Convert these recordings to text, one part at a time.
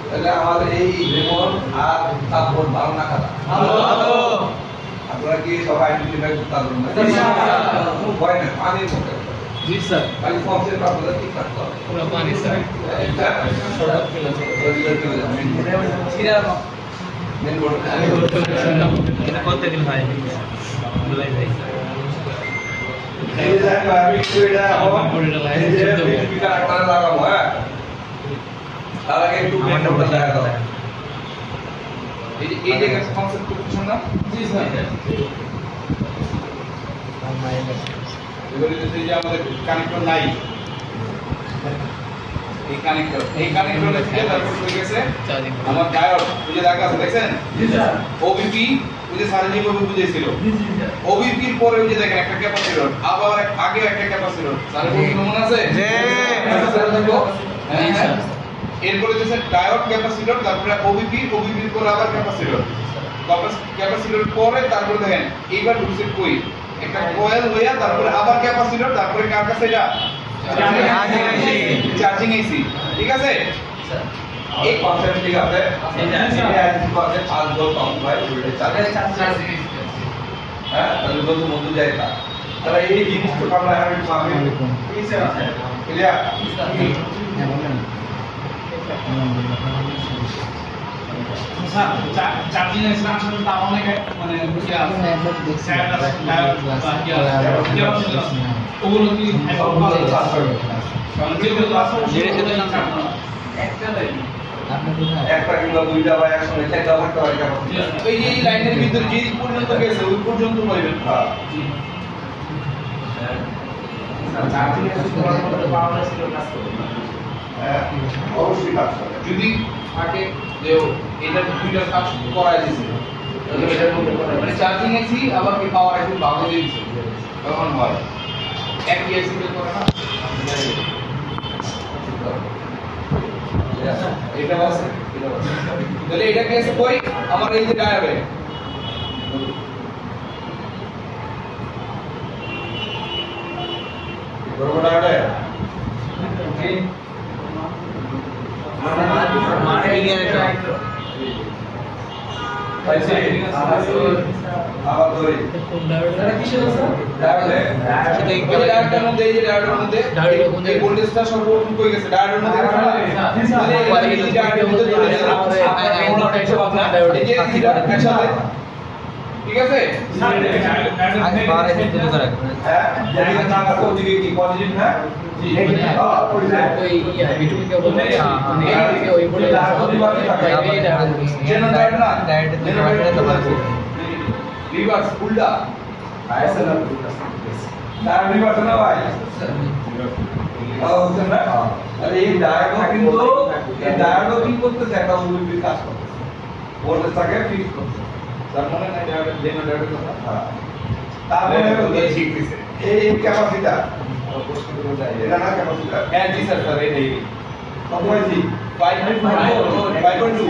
তাহলে আমাদের এই লেমন আর তারপর ভালো না খাতা আপনারা কি সবাই আইডেন্টিফাই করতে পারবেন না? কোনো ভয় নেই, পানির মতো। জি স্যার, খালি ফর্মসের কাপড়টা ঠিক থাকতে হবে। পুরো পানি স্যার। মেন বোর্ড করতে দিন ভাই বলাই ভাই এই যে আমি এটা এই যে পিকা আকারে লাগাবো। হ্যাঁ, তার আগে একটু মেন বোর্ডটা দেখা দাও। এই যে কনসেপ্ট করছেন না? জি স্যার। এবারে যে আমাদের কানেক্টর নাই, এই কানেক্টর থেকে তারপর হয়ে গেছে আমার ডায়োড। ওই যে দেখা আছে দেখছেন? জি স্যার। ওবিপি ওই যে স্যার যেভাবে বুঝিয়েছিল, ওবিপির পরে ওই যে দেখেন একটা ক্যাপাসিটর, আবার আগে একটা ক্যাপাসিটর। স্যারের বলতে মনে আছে? হ্যাঁ, এরপরে হচ্ছে ডায়োড, ক্যাপাসিটর, তারপরে ওবিপির পরে আবার ক্যাপাসিটর, ক্যাপাসিটর পরে তারপরে দেখেন এইবার ঢুকছে কই একটা কয়েল হইয়া, তারপরে আবার ক্যাপাসিটর, তারপরে কার কাছে এটা চার্জিং এসি। ঠিক আছে, এই কনসেপ্ট ঠিক আছে। এটা কনসেপ্ট 5 ভোল্ট পাম্প ভাই ওইটা চার্জিং। হ্যাঁ, তাহলে বলতে মধ্যে যায় না। তাহলে এই জিনিসটা আমরা এখন পাবো। ক্লিয়ার? চার্জিং এর আসলে তার অনেক মানে বুঝে আছে স্যার ওগুলো কি একটা কিংবা দুইটা বা একসঙ্গে চারটা থাকতে পারে কেমন? এই যে এই লাইনের ভিতরে যে পর্যন্ত গেছে ওই পর্যন্ত পাইবেন। হ্যাঁ, চার্জিং এর সাথে পাওয়ার ছিল কাজ করে অবশ্যই কাজ করে। যদি থাকে যে এটা দুইটা কাজ করাই দিয়েছে তাহলে এটার মধ্যে মানে চার্জিং এসি আবার কি পাওয়ার একটু ভালো দিয়েছে তখন হয় এক এসি তে করে না এটা আছে তাহলে এটা কেস কই আমার এই যে ডায়াবে বড় ডায়াবে মানে লিনিয়ার এটা পাইছে আবার ধরে এটা কিসের আছে ডায়াবে সেটা এই ডায়াটার মধ্যে এই যে ডায়াটার মধ্যে এই ভোল্টেজটা সর্বপ্রথম কই গেছে ডায়াটার মধ্যে মানে এই ডায়াটার মধ্যে ধরে এই যে একসাথে ঠিক আছে আগে বারে দিতে করে হ্যাঁ যেটা না করতে ওদিকে কি পজিটিভ না জি ওই ভিডিও কে বলতে এই ওই বলে যেন ডায়াট না ডায়েট তো বলছি রিভার্স উল্টা আইএসএল তার রিভার্স না ভাই হচ্ছে না আরে এই ডায়াটো কি করতেছে একটা ওবিপি কাজ করতেছে ভোল্টেজটাকে ফিক্স করতেছে তার মানে না ডায়াটো জেনারেটর কথা হ্যাঁ তারপরে শিখতেছে এই ক্যাপাসিটর এটা না ক্যাপাসিটর হ্যাঁ জি স্যার স্যার এই কত হয়েছে 5.2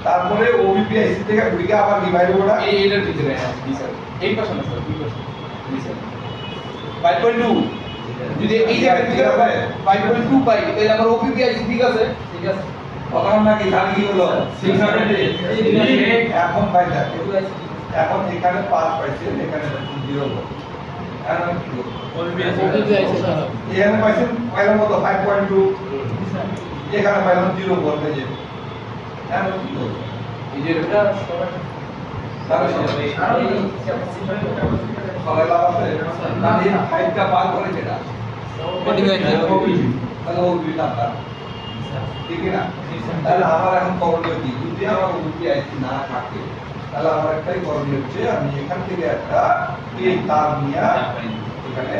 তারপরে ওবিপি আইসি থেকে ঢুকে আবার ডিভাইড ওটা এই এটার ভিতরে হ্যাঁ জি স্যার এই পাশে না স্যার দুই পাশে জি স্যার 5.2 যদি এই জায়গায় ভিতরে হয় 5.2 পাই তাহলে আমার ওপিপি আইসি ঠিক আছে তখন নাকি খালি কি হলো 600 এখন পাই যাচ্ছে এখন এখানে 5 পাইছে এখানে 0 হলো এখন কি হলো এখানে পাইছেন পাইলাম কত 5.2 এখানে পাইলাম 0 ভোল্ট এই যে এখন কি হলো এই যে এটা তাহলে সবাই লাভ আছে না এই হাইটটা পার করে যেটা কঠিন হয়েছে তাহলে ও দুই নাম্বার ঠিক না তাহলে আমার এখন করণীয় কি যদি আমার ওবিপি আইসি না থাকে তাহলে আমার একটাই করণীয় হচ্ছে আমি এখান থেকে একটা এই তার নিয়ে এখানে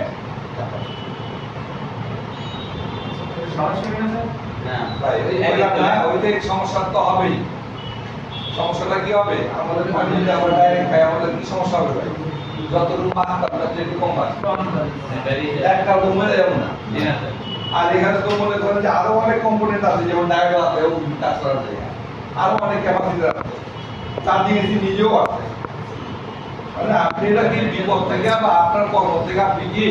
ওইটাই সমস্যা তো হবেই সমস্যাটা কি হবে আমাদের পানি যদি আমরা ডাইরেক্ট খাই আমাদের কি সমস্যা হবে ভাই যত রুম আসতে আমরা যেটু কম আসবে একটা রুমে যাবো না আর এখানে তো মনে করেন যে আরো অনেক কম্পোনেন্ট আছে যেমন ডায়োড আছে ও কাজ করার জায়গা আরো অনেক ক্যাপাসিটর আছে চার্জিং এসি নিজেও আছে মানে আপনি এটা কি বিপদ থেকে বা আপনার কর্ম থেকে আপনি কি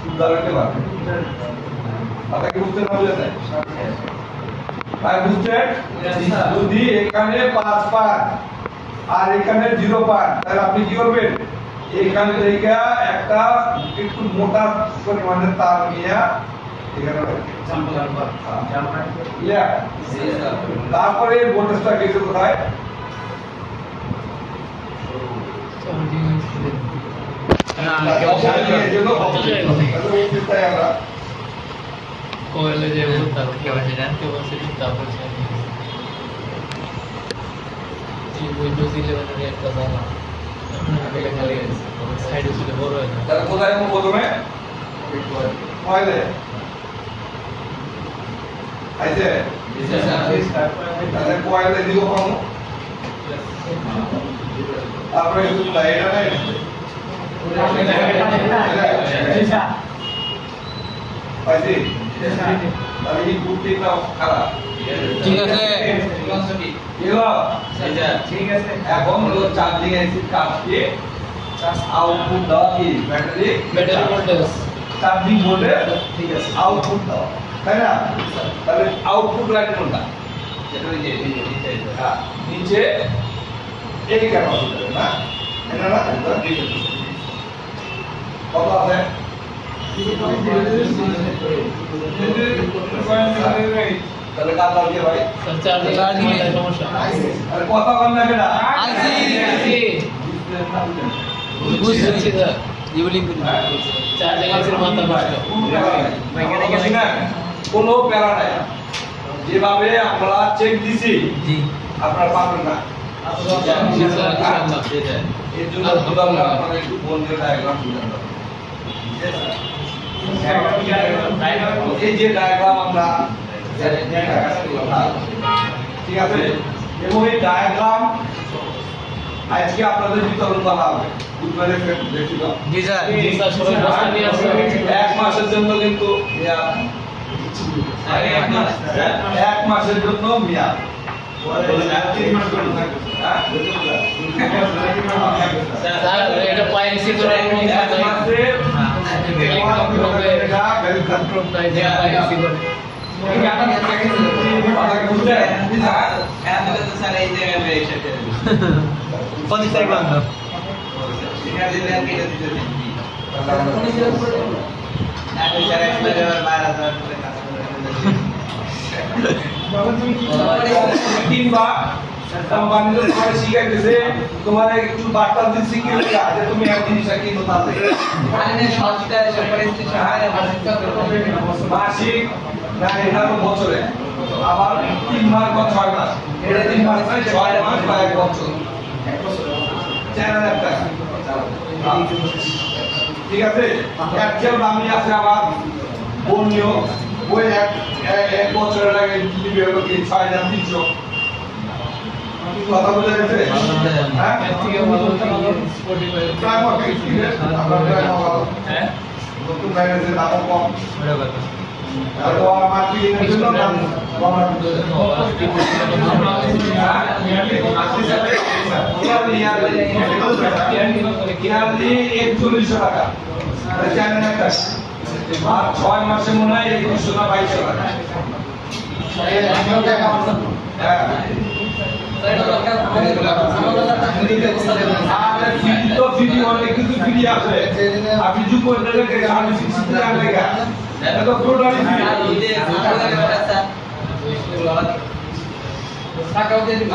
উদ্ধার হতে পারবেন কথা কি বুঝতে না বুঝে ভাই বুঝছেন? যদি এখানে 5 পান আর এখানে 0 পান তাহলে আপনি কি করবেন? এখানে থেকে একটা একটু মোটা পরিমাণের তার নিয়ে এখানে তারপরে ভোল্টেজটা গেছে কোথায়? কোয়েলে যে তার কি আছে জানতে বলছে তারপর উইন্ডোজ 11 এর একটা জানা আগে খালি সাইডে ছিল বড় হয় না তাহলে কোথায় কোন প্রথমে কয়লে আইছে তাহলে কয়লে দিব কোন তারপরে শুধু লাইট আছে পাইছি তাহলে এই বুটিটা খারাপ ঠিক আছে ঠিক আছে এখন হলো চার্জিং এসি কাজকে আউটপুট দাও কি ব্যাটারি ভোল্টেজ চার্জিং বোর্ডে ঠিক আছে আউটপুট দাও তাই না তাহলে আউটপুট লাইন কোনটা এটা ওই যে হ্যাঁ নিচে এই ক্যাপাসিটর না এটা না কত আছে তাহলে কাজ দাও কি ভাই চার্জিং এর সমস্যা আরে কথা বল না কেডা আইসি বুঝছি স্যার ইউলিং করি চার্জিং এর মাথা নষ্ট কোনো প্যারা নাই যেভাবে আমরা চেক দিছি জি আপনারা পাবেন না জি স্যার ইনশাআল্লাহ এর জন্য আমরা আপনাদের একটু বন্ধের ডায়াগ্রাম দিলাম এই যে ডায়াগ্রাম আমরা ঠিক আছে এবং এই ডায়াগ্রাম আজকে আপনাদের বিতরণ করা হবে বুধবারে দেখছিল জি স্যার জি স্যার সবাই বসে নিয়ে আসুন 1 মাসের জন্য কিন্তু এক মাসের জন্য মেয়াদ স্যার এটা পাইছি করে কিংবা কোম্পানিতে তোমার শিখাইতেছে তোমার একটু বার্তা দিচ্ছি কি যে তুমি এক জিনিসটা কিনো তাতে মাসিক না এটা তো বছরে আবার 3 মাস বা 6 মাস এটা 3 মাস নয় 6 মাস বা 1 বছর 4000 টাকা ঠিক আছে একচেল দামি আছে আবার বনিও ওই এক বছরের আগে দিবে হলো কি 6300 কথা বুঝা গেছে হ্যাঁ থেকে ভালো স্পটিফাই প্রায় মত আমরা প্রায় ভালো হ্যাঁ নতুন বাইরের দাম কম ওটা কথা আর তো আমার কি এর জন্য দাম কম ইয়ারলি 4100 টাকা জানেন একটা আর 6 মাসে মনে হয় 2100 না 2200 টাকা হ্যাঁ তো ভিডিও অনেক কিছু ভিডিও আছে আপনি যুগ করতে লাগে আমি শিখতে লাগে এটা তো টোটালি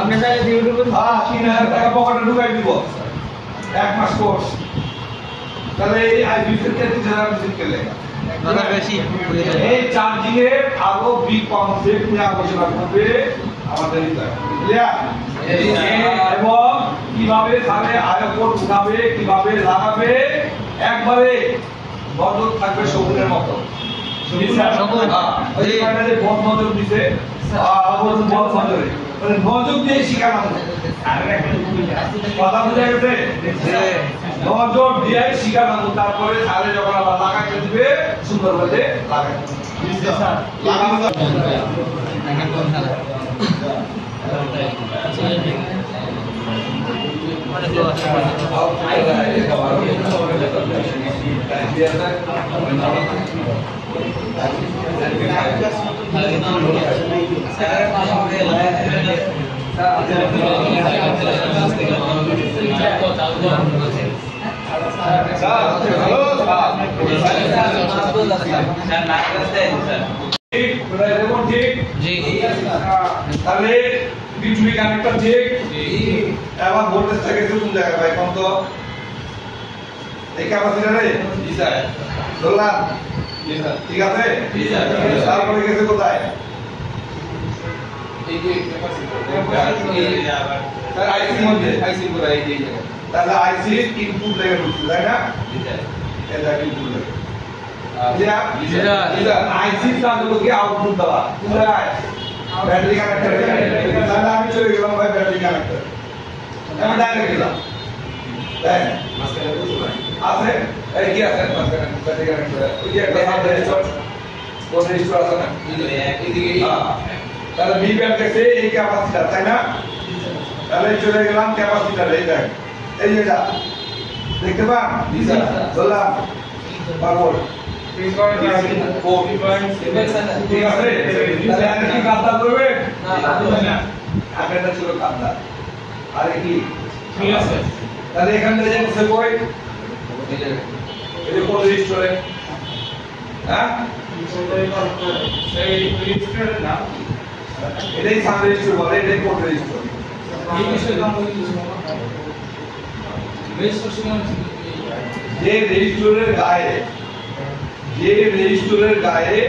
আপনি চাইলে ইউটিউবে 3000 টাকা পকেটে ঢুকাই দিব 1 মাস কোর্স তাহলে এই আইবি থেকে 3000 ভিজিট করলে এই চার্জিং এর আরো বিগ কনসেপ্ট নিয়ে আলোচনা করবে আমাদের এবং কিভাবে তাহলে আয়কর উঠাবে কিভাবে লাগাবে একবারে নজর থাকবে শকুনের মতো নজর দিছে নজর দিয়ে শিখানো কথা বুঝা গেছে নজর দিয়ে শিখানো তারপরে তাহলে যখন আবার লাগাইতে দিবে সুন্দরভাবে লাগানো স্যার তাহলে বিজুলি কানেক্টর ঠিক এবার ভোল্টেজটা গেছে কোন জায়গায় ভাই কোন তো এই ক্যাপাসিটরে জি স্যার ধরলাম জি স্যার ঠিক আছে জি স্যার তারপরে গেছে কোথায় এই যে ক্যাপাসিটর স্যার আইসি মধ্যে আইসি পুরো এই যে তাহলে আইসি ইনপুট লেগে ঢুকছে তাই না জি স্যার এটা ইনপুট লেগে জি স্যার আইসি হলো কি আউটপুট দেওয়া কোন জায়গায় ব্যাটারি কানেক্টর তাহলে আমি চলে গেলাম ভাই ব্যাটারি কানেক্টর আমি ডাইরেক্ট গেলাম তাই আছে এই কি আছে ব্যাটারি কানেক্টর ওই যে একটা সাব রেজিস্টার কোন রেজিস্টার আছে না এদিকে তাহলে বি ব্যান্ড কাছে এই ক্যাপাসিটর তাই না তাহলে চলে গেলাম ক্যাপাসিটর এই দেখ এই যে এটা দেখতে পান জি স্যার বললাম পারবো ঠিক আছে তাহলে আর কি কাজটা করবে না আগেরটা ছিল কাজটা আরে কি ঠিক আছে তাহলে এখানে যে বসে কই এই যে কোন রেজিস্টারে হ্যাঁ সেই রেজিস্টারের নাম এটাই সাব রেজিস্টার বলে এটাই কোড রেজিস্টার এই বিষয়ে নাম বলি রেজিস্টার সময় যে রেজিস্টারের গায়ে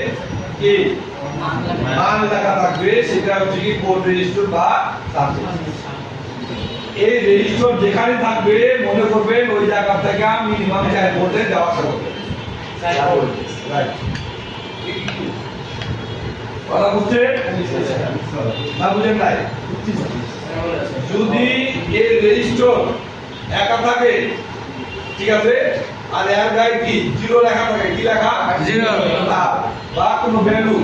কি মান লেখা থাকবে সেটা হচ্ছে কি কোড রেজিস্টার বা সাব রেজিস্টার এই রেজিস্টার যেখানে থাকবে মনে করবেন ওই জায়গা থেকে মিনিমাম 4 ভোল্টে যাওয়া আসা করবে রাইট কথা বুঝছে না বুঝেন নাই যদি এই রেজিস্টার একা থাকে ঠিক আছে আর এর গায়ে কি জিরো লেখা থাকে কি লেখা জিরো বা কোনো ভ্যালু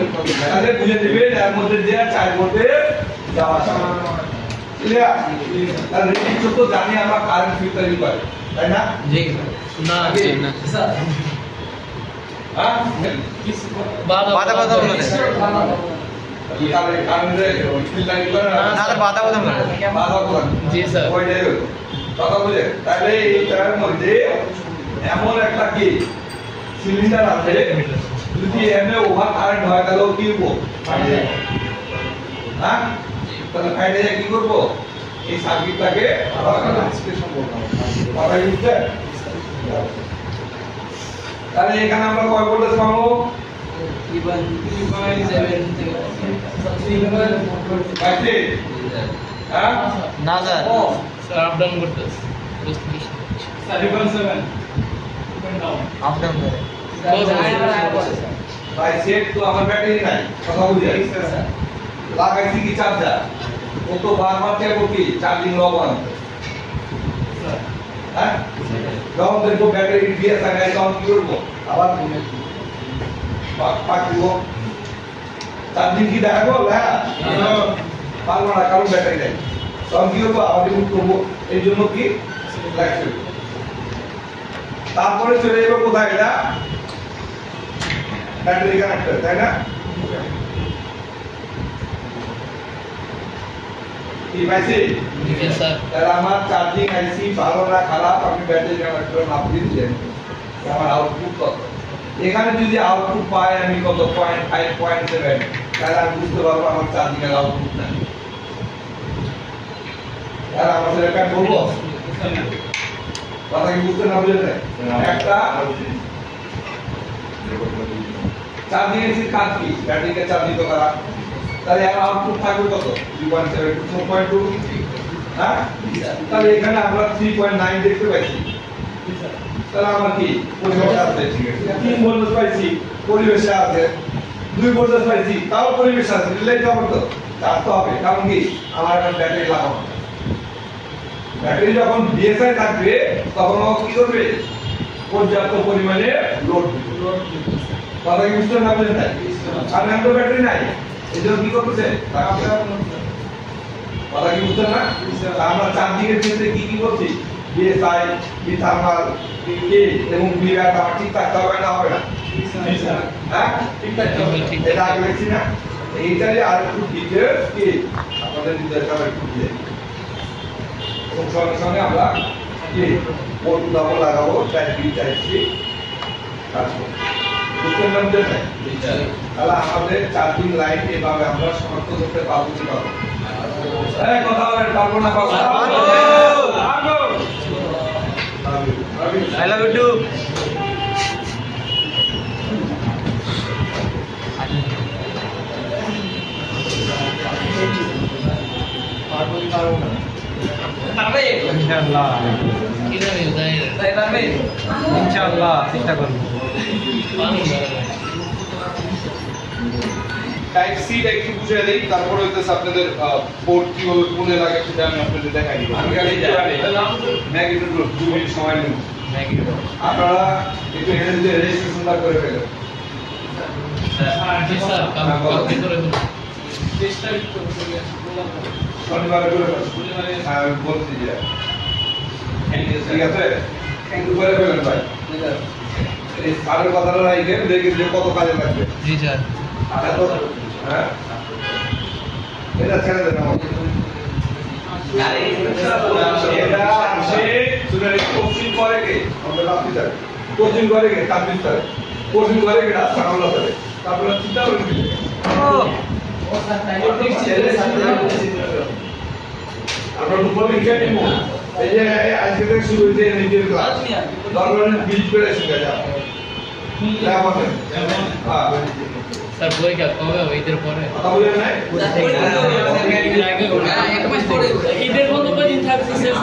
তাহলে বুঝে নেবেন এর মধ্যে দেয়া 4 ভোল্টে যাওয়া আসা ক্লিয়ার আর রেজিস্টার তো জানি আমরা কারেন্ট ফিল্টারিং করে তাই না জি না না স্যার হ্যাঁ বাধা বলে কারেন্টের ফিল্টারিং করে না বাধা বলে বাধা করে জি স্যার ওইটাই হলো কথা বুঝে তাহলে এই তারের মধ্যে এমন একটা কি সিলিন্ডার আছে যদি এমএ ওভার কারেন্ট হয় তাহলে কি হবো হ্যাঁ তাহলে ফাইটে কি করব এই সার্কিটটাকে এক্সপ্রেশন বলবো কথা বুঝতে তাহলে এখানে আমরা কয় ভোল্টেজ পাবো হ্যাঁ না স্যার আপ ডাউন করতেছে আপ ডাউন করে ভাই সেট তো আমার ব্যাটারি নাই কথা বুঝে লাগাইছি কি চার্জার ও তো বারবার চাইবো কি চার্জিং লগ অন হ্যাঁ যখন দেখবো ব্যাটারি দিয়ে লাগাই তখন কি করবো আবার পাক দিব চার্জিং কি দেখাবো হ্যাঁ পারবো না কারণ ব্যাটারি নাই তখন কি করবো আবার রিমুভ করবো এই জন্য কি লাগছে তারপরে চলে যাবো কোথায় এটা ব্যাটারি কানেক্টর তাই না কি পাইছি জি স্যার তাহলে আমার চার্জিং আইসি ভালো না খারাপ আমি ব্যাটারি কানেক্টর মাপ দিচ্ছি আমার আউটপুট কত এখানে যদি আউটপুট পাই আমি কত 0.5 তাহলে আমি বুঝতে পারবো আমার চার্জিং এর আউটপুট নাই আর আমার সাথে একটা করবো কথা কি বুঝতে না বুঝলেন একটা চার্জিং এর কাজ কি ব্যাটারিকে চার্জিং করা তাহলে এর আউটপুট থাকবে কত 3.7 টু 4.2 হ্যাঁ তাহলে এখানে আমরা 3.9 দেখতে পাইছি তাহলে আমার কি পরিবেশ আছে 3 ভোল্ট পাইছি পরিবেশে আছে 2 ভোল্ট পাইছি তাও পরিবেশ আছে রিলে যাবে তো তার তো হবে কারণ কি আমার একটা ব্যাটারি লাগানো ব্যাটারি যখন ডিএসআই থাকবে তখন ও কি করবে পর্যাপ্ত পরিমাণে লোড কথা কি বুঝতে না বুঝলেন আর আমি তো ব্যাটারি নাই এজন্য কি করতেছে কথা কি বুঝতে না আমরা চার্জিং এর ক্ষেত্রে কি কি করছি ডিএসআই বি থার্মাল কে এবং বি ব্যাটারি ঠিক থাকতে হবে না হবে না হ্যাঁ ঠিক থাকতে হবে এটা আগে দেখছি না এইটারে আর একটু ডিটেইলস কি আপনাদের নির্দেশনা একটু দিয়ে এবং সঙ্গে সঙ্গে আমরা কি বোর্ড লাগাবো টাইপ বি টাইপ সি আসবো বুঝতে পারছেন তাহলে আমাদের চার্জিং লাইন এভাবে আমরা সমাপ্ত করতে পারবো কি পারবো কথা বলেন পারবো না পারবো I love you too. ইনশাআল্লাহ ইনশাআল্লাহ চেষ্টা করব টাইপ সি টা একটু বুঝিয়ে দেই তারপর হইতেছে আপনাদের পোর্ট কিভাবে কোনে লাগে সেটা আমি আপনাদের দেখাই দিব আমি খালি ম্যাগনেটিক গ্রুপ 2 মিনিট সময় নিব আপনারা একটু এনার্জি রেজিস্ট্রেশনটা করে ফেলেন শনিবারে করে ফেলেন আমি বলছি যে ঠিক আছে কিন্তু করে ফেলেন ভাই এই সারের কথাটা রাখেন দেখেন যে কত কাজে লাগবে জি স্যার হ্যাঁ এটা ছেড়ে দেন আমাকে এটা আসে সুরের কোচিং করে কে আমাদের রাত্রি স্যার কোচিং করে কে তাবিজ স্যার কোচিং করে কে রাস্তা আমরা স্যার তারপরে চিন্তা করে দিবে আমরা দুপুর লিখে নিব এই যে আজকে থেকে শুরু হয়েছে নিজের ক্লাস দরবারে বিল করে শিখে যাও হ্যাঁ স্যার পরীক্ষা কবে হবে ঈদের পরে কথা বলেন নাই ঈদের মতো কদিন থাকছে স্যার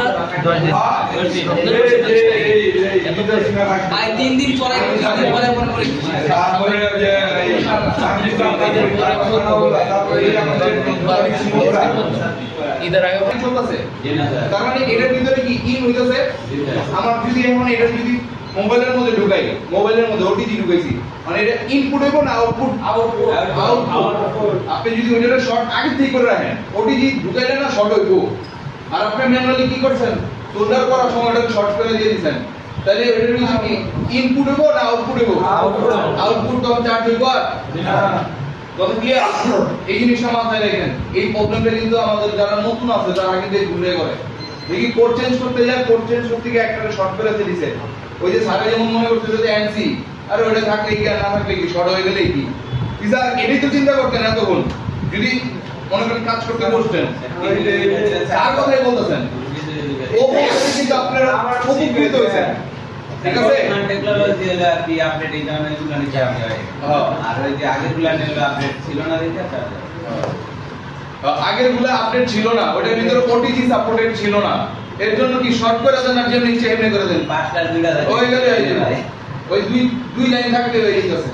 10 দিন ভাই 3 দিন পরে তারপরে যে ঈদের আগে চলতেছে তার মানে এটার ভিতরে কি ইন হইতাছে আমার যদি এখন এটা যদি মোবাইলের মধ্যে ঢুকাই মোবাইলের মধ্যে ওটিজি ঢুকাইছি মানে এটা ইনপুট হইব না আউটপুট আপনি যদি ওইটা শর্ট আগে থেকে করে রাখেন ওটিজি ঢুকাইলে না শর্ট হইব আর আপনি ম্যানুয়ালি কি করছেন সোল্ডার করার সময় ওটাকে শর্ট করে দিয়ে দিবেন তাহলে এটার ভিতরে কি ইনপুট হইব না আউটপুট হইব আউটপুট তখন চার্জ হইব কত ক্লিয়ার এই জিনিসটা মাথায় রাখেন এই প্রবলেমটা কিন্তু আমাদের যারা নতুন আছে তারা কিন্তু ভুলে করে দেখি কোড চেঞ্জ করতে যায় কোড চেঞ্জ করতে গিয়ে একটা শর্ট করে দিয়েছে ওই যে সারা যেমন মনে করতে যে এনসি আর ওটা থাকলে কি আর না থাকলে কি শর্ট হয়ে গেলে কি স্যার এটাই তো চিন্তা করতেন এতক্ষণ যদি মনে করেন কাজ করতে বসতেন তার কথাই বলতেছেন ও বলতে কিন্তু আপনারা উপকৃত হয়েছেন ঠিক আছে টেকনোলজি হলো আর কি আপডেট এই ধরনের গুলো নিচে আপনি হয় আর ওই যে আগের গুলো নিলো আপডেট ছিল না দিতে আগের গুলো আপডেট ছিল না ওটার ভিতরে ওটিজি সাপোর্টেড ছিল না এর জন্য কি শর্ট করে দেন আর যেমন নিচে এমনি করে দেন পাঁচটা দুইটা ওই গেল ওই দুই লাইন থাকতে হয়ে গেছে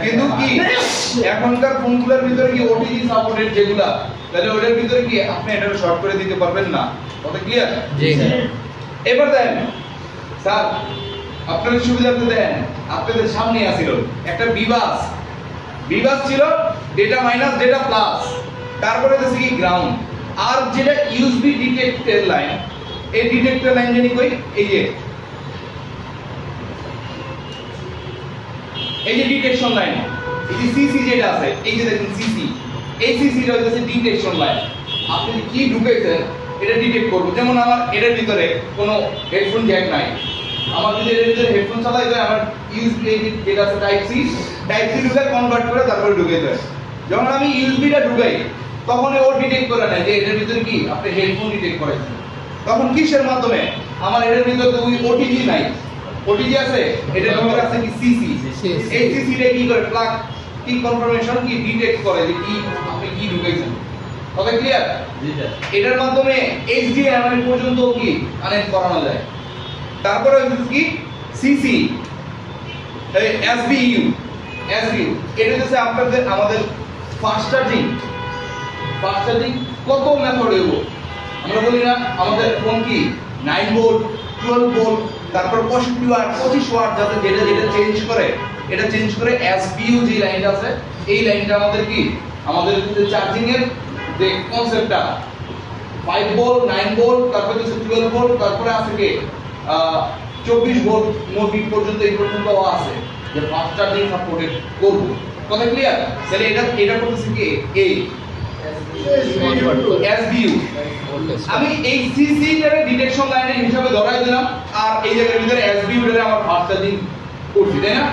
কিন্তু কি এখনকার ফোনগুলোর ভিতরে কি ওটিজি সাপোর্টেড যেগুলা তাহলে ওটার ভিতরে কি আপনি এটা শর্ট করে দিতে পারবেন না কথা ক্লিয়ার জি এবার দেখেন স্যার আপনাদের সুবিধার্থে দেন আপনাদের সামনে আসিল একটা বিবাস ছিল ডেটা মাইনাস ডেটা প্লাস তারপরে দেখছি কি গ্রাউন্ড আর যেটা ইউএসবি ডিটেক্টর লাইন এই ডিটেক্টর লাইন জানি কই এই যে ডিটেকশন লাইন এই যে সিসি যেটা আছে এই যে দেখুন সিসি এই সিসি টা হচ্ছে ডিটেকশন লাইন আপনি কি ঢুকাইছেন এটা ডিটেক্ট করব যেমন আমার এটার ভিতরে কোনো হেডফোন জ্যাক নাই আমার যদি এর ভিতরে হেডফোন চালাই যায় আমার ইউএসবি যেটা আছে টাইপ সি ঢুকাই কনভার্ট করে তারপরে ঢুকাই দেয় যখন আমি ইউএসবি টা ঢুকাই তখন ও ডিটেক্ট করে না যে এর ভিতরে কি আপনি হেডফোন ডিটেক্ট করেছেন তখন কিসের মাধ্যমে আমার এর ভিতরে তো ওই ওটিজি নাই ওটিজি আছে এটার ভিতরে আছে কি সিসি এই সিসি টা কি করে প্লাগ কি কনফার্মেশন কি ডিটেক্ট করে যে কি আপনি কি ঢুকাইছেন তবে ক্লিয়ার জি স্যার এটার মাধ্যমে HDMI পর্যন্ত কি কানেক্ট করানো যায় তারপরে কি সিসি এই SBU এটা হচ্ছে আপনাদের আমাদের ফাস্ট চার্জিং কত মেথড হইব আমরা বলি না আমাদের ফোন কি 9 ভোল্ট 12 ভোল্ট তারপর 65 ওয়াট 25 ওয়াট যাতে যেটা চেঞ্জ করে এটা চেঞ্জ করে SBU যে লাইনটা আছে এই লাইনটা আমাদের কি আমাদের চার্জিং এর যে কনসেপ্টটা 5 ভোল্ট 9 ভোল্ট তারপরে হচ্ছে 12 ভোল্ট তারপরে আছে কি 24 ভোল্ট মোটিভ পর্যন্ত এই পর্যন্ত আছে যে ফাস্ট চার্জিং সাপোর্টেড করব কথা ক্লিয়ার? তাহলে এটা করতেছে কি এ এসবিইউ। আমি এই সিসি এর ডিটেকশন লাইনের হিসাবে ধরাই দিলাম, আর এই জায়গার ভিতরে এসবিইউ এর আমার ফাস্ট চার্জিং করছি, তাই না?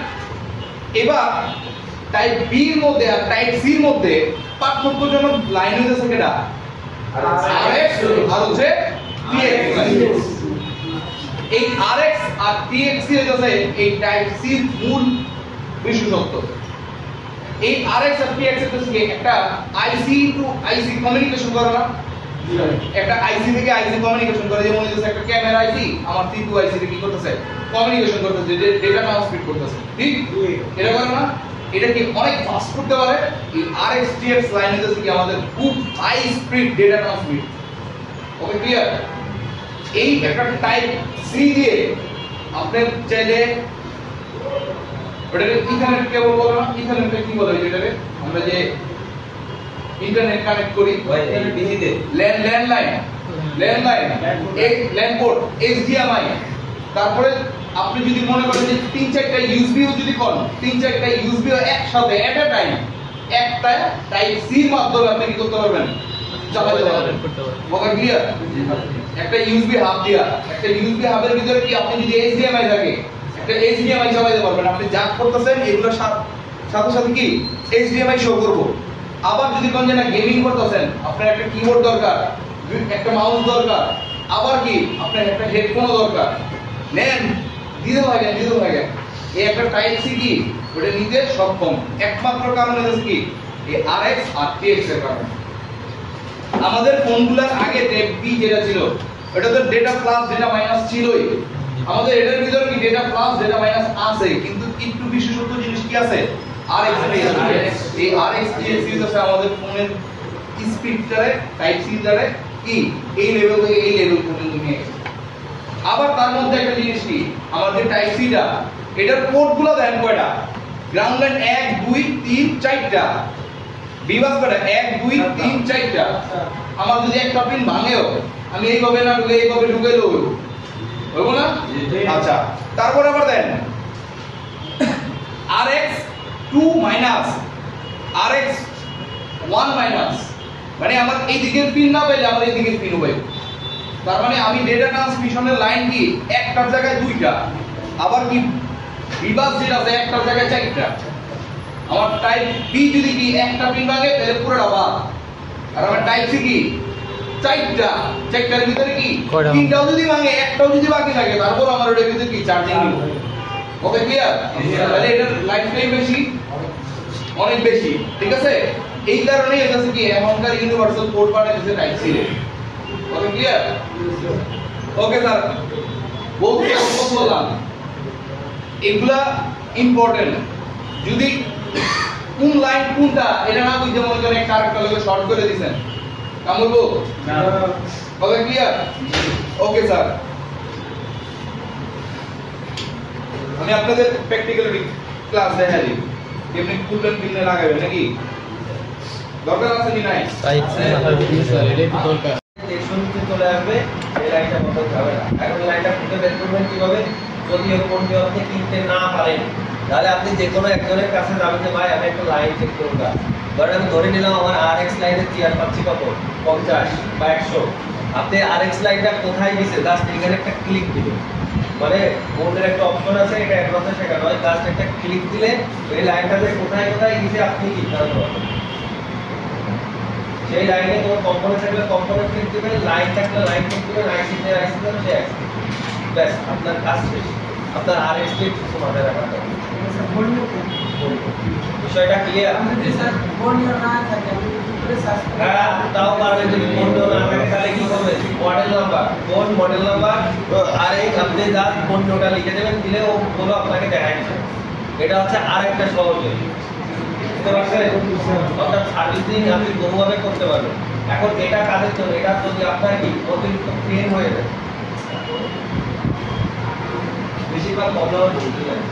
এবার টাইপ বি এর মধ্যে আর টাইপ সি এর মধ্যে পার্থক্যজনক লাইন হইতেছে কেটা? আরএক্স আর হচ্ছে টিএক্স। এই আরএক্স আর টিএক্স হইতেছে এই টাইপ সি এর মূল বিশেষত্ব। এই আরএক্স আর টিএক্স হচ্ছে একটা আইসি টু আইসি কমিউনিকেশন করে না, একটা আইসি থেকে আইসি কমিউনিকেশন করে। যেমন হইতেছে একটা ক্যামেরা আইসি আমার সি টু আইসি থেকে কি করতেছে? কমিউনিকেশন করতেছে, ডেটা ট্রান্সমিট করতেছে, ঠিক? এটা করে না? এটা কি অনেক ফাস্ট করতে পারে? এই আরএক্স টিএক্স লাইন হইতেছে কি আমাদের খুব হাই স্পিড ডেটা ট্রান্সমিট। ওকে, ক্লিয়ার? এই একটা টাইপ সি দিয়ে আপনি চাইলে ওটাকে ইথারনেট কেবল বলে না? ইথারনেটে কি বলে এটাকে? আমরা যে ইন্টারনেট কানেক্ট করি ডিসিতে ল্যান্ডলাইন এই ল্যান্ড পোর্ট এইচডিএমআই। তারপরে আপনি যদি মনে করেন যে 3-4টা ইউএসবিও যদি কোন 3-4টা ইউএসবিও একসাথে এট আ টাইম একটা টাইপ সি এর মাধ্যমে আপনি কি করতে পারবেন? চালাতে পারবেন। ওকে, ক্লিয়ার? একটা ইউএসবি হাব দিয়া, একটা ইউএসবি হাবের ভিতরে কি আপনি যদি এইচডিএমআই থাকে একটা এইচডিএমআই চালাতে পারবেন। আপনি যা করতেছেন এগুলোর সাথে সাথে কি এইচডিএমআই শো করব। আবার যদি কোন জায়গা গেমিং করতেছেন আপনার একটা কিবোর্ড দরকার, একটা মাউস দরকার, আবার কি আপনার একটা হেডফোন দরকার, নেন দিতে লাগে। এই একটা টাইপ সি কি ওটা নিতে সক্ষম একমাত্র কারণ হচ্ছে কি এই আরএক্স আর টিএক্স এর কারণে। আমাদের ফোনগুলোর আগে টাইপ বি যেটা ছিল ওটা তো ডেটা প্লাস ডেটা মাইনাস ছিলই। আমাদের এটার ভিতরে কি ডেটা প্লাস ডেটা মাইনাস আছে, কিন্তু একটু বিশেষত্ব জিনিস কি আছে? আরএক্স। এই আরএক্স টিএক্স হচ্ছে আমাদের ফোনের স্পিডটারে টাইপ সি দ্বারা কি এই লেভেল থেকে এই লেভেল পর্যন্ত নিয়ে গেছে। আবার তার মধ্যে একটা জিনিস কি আমাদের টাইপ সিটা এটার পোর্টগুলো দেন কয়টা? গ্রাউন্ড লাইন 1 2 3 4টা, বিভাগ কয়টা? 1 2 3 4টা। আমার যদি একটা পিন ভাঙেও আমি এইভাবে না ঢুকে এইভাবে ঢুকে দেব, হবে না? আচ্ছা, তারপর আবার দেন RX 2 মাইনাস RX 1 মাইনাস, মানে আমার এই দিকের পিন না পেলে আমার এই দিকের পিন হবে। তার মানে আমি ডেটা ট্রান্সমিশনের লাইন কি একটার জায়গায় দুইটা, আবার কি বিভাগ যেটা আছে একটার জায়গায় চারটা। আমার টাইপ বি যদি কি একটা পিন ভাঙে তাহলে পুরোটা বাদ, আর আমার টাইপ সি কি চারটার ভিতরে কি তিনটাও যদি ভাঙে একটাও যদি বাকি থাকে তারপর আমার ওটার ভিতরে কি চার্জিং নিব। ওকে, ক্লিয়ার? তাহলে এটার লাইফ টাইম বেশি, অনেক বেশি, ঠিক আছে? এই কারণেই এটা কি এখনকার ইউনিভার্সাল পোর্ট বানাইছে টাইপ সি এর। ওকে, ক্লিয়ার? ওকে স্যার, বলতে বললাম এগুলা ইম্পর্টেন্ট। যদি কোন লাইন কোনটা এটা না বুঝতে মনে করেন একটা আরেকটা লোকে শর্ট করে দিবেন, কামড়বো না। ওকে, ক্লিয়ার? ওকে স্যার, আমি আপনাদের প্র্যাকটিক্যাল ক্লাস দেখাই দিই কেমনে কুলন পিনে লাগাবেন, নাকি দরকার আছে কি নাই? টাইপ সি মাথার ভিতরে স্যার এটাই তো দরকার। শুনতে চলে আসবে, এই লাইনটা বন্ধ হবে না। এখন লাইনটা খুঁজে বের করবেন কিভাবে? যদি এর কোনটি আপনি কিনতে না পারেন তাহলে আপনি যে কোনো একজনের কাছে যাবেন যে ভাই আমি একটা লাইন চেক করব। ধরেন আমি ধরে নিলাম আমার আরএক্স লাইনের টিআর পাচ্ছি কত 50 বা 100। আপনি আরএক্স লাইনটা কোথায় গেছে জাস্ট এখানে একটা ক্লিক দিবেন, মানে বোর্ডের একটা অপশন আছে, এটা একমাত্র সেটা নয়, জাস্ট একটা ক্লিক দিলে এই লাইনটা যে কোথায় কোথায় গেছে আপনি কি জানতে পারবেন। সেই লাইনে তোমার কম্পোনেন্ট থাকলে কম্পোনেন্ট ক্লিক দিবেন, লাইন থাকলে লাইন ক্লিক দিবেন, আইসি তে আইসি দেন, সে আইসি ব্যাস আপনার কাজ শেষ। আপনার আরএক্স লিট কিছু মাথায় রাখা দরকার। বিষয়টা ক্লিয়ার? হ্যাঁ, তাও পারবে। যদি বন্ধু না থাকে তাহলে কি করবে? মডেল নাম্বার, কোন মডেল নাম্বার আর এই আপনি যা কোনটা লিখে দেবেন, দিলে ও পুরো আপনাকে দেখাই দিবে। এটা হচ্ছে আরেকটা সহজ ওয়ে। বুঝতে পারছেন? অর্থাৎ সার্ভিসিং আপনি বহুভাবে করতে পারবেন। এখন এটা কাজের জন্য, এটা যদি আপনার কি অতিরিক্ত পেন হয়ে যায়, বেশিরভাগ প্রবলেম বলতে যায়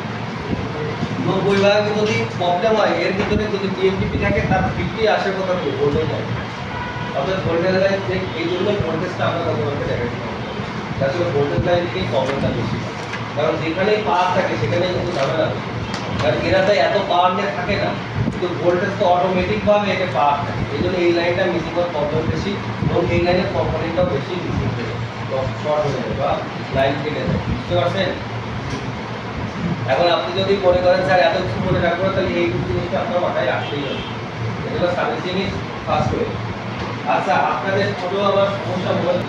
90% যদি প্রবলেম হয় এর ভিতরে যদি টিএমটিপি থাকে তার 50 আসে কথা ভোল্টেজ হয়। অর্থাৎ ভোল্টেজ লাইন এই জন্য ভোল্টেজটা আমরা তোমাকে দেখাচ্ছি, আসলে ভোল্টেজ লাইন থেকেই প্রবলেমটা বেশি। কারণ যেখানেই পাস থাকে সেখানেই কিন্তু ঝামেলা। কারণ এরাতে এত পাওয়ার নিয়ে থাকে না, কিন্তু ভোল্টেজ তো অটোমেটিক ভাবে এটা পাওয়ার থাকে। এই জন্য এই লাইনটা মিসিং হওয়ার প্রবলেম বেশি, এবং এই লাইনের কম্পোনেন্টটাও বেশি মিসিং হয়ে যায়, শর্ট হয়ে যায় বা লাইন কেটে যায়। বুঝতে পারছেন? এখন আপনি যদি মনে করেন স্যার এত কিছু মনে রাখবেন, তাহলে এই জিনিসটা আপনার মাথায় আসতেই হবে। এটা হলো সার্ভিসিং ইজ ফার্স্ট ওয়ে। আচ্ছা, আপনাদের ছোট আমার সমস্যা বলে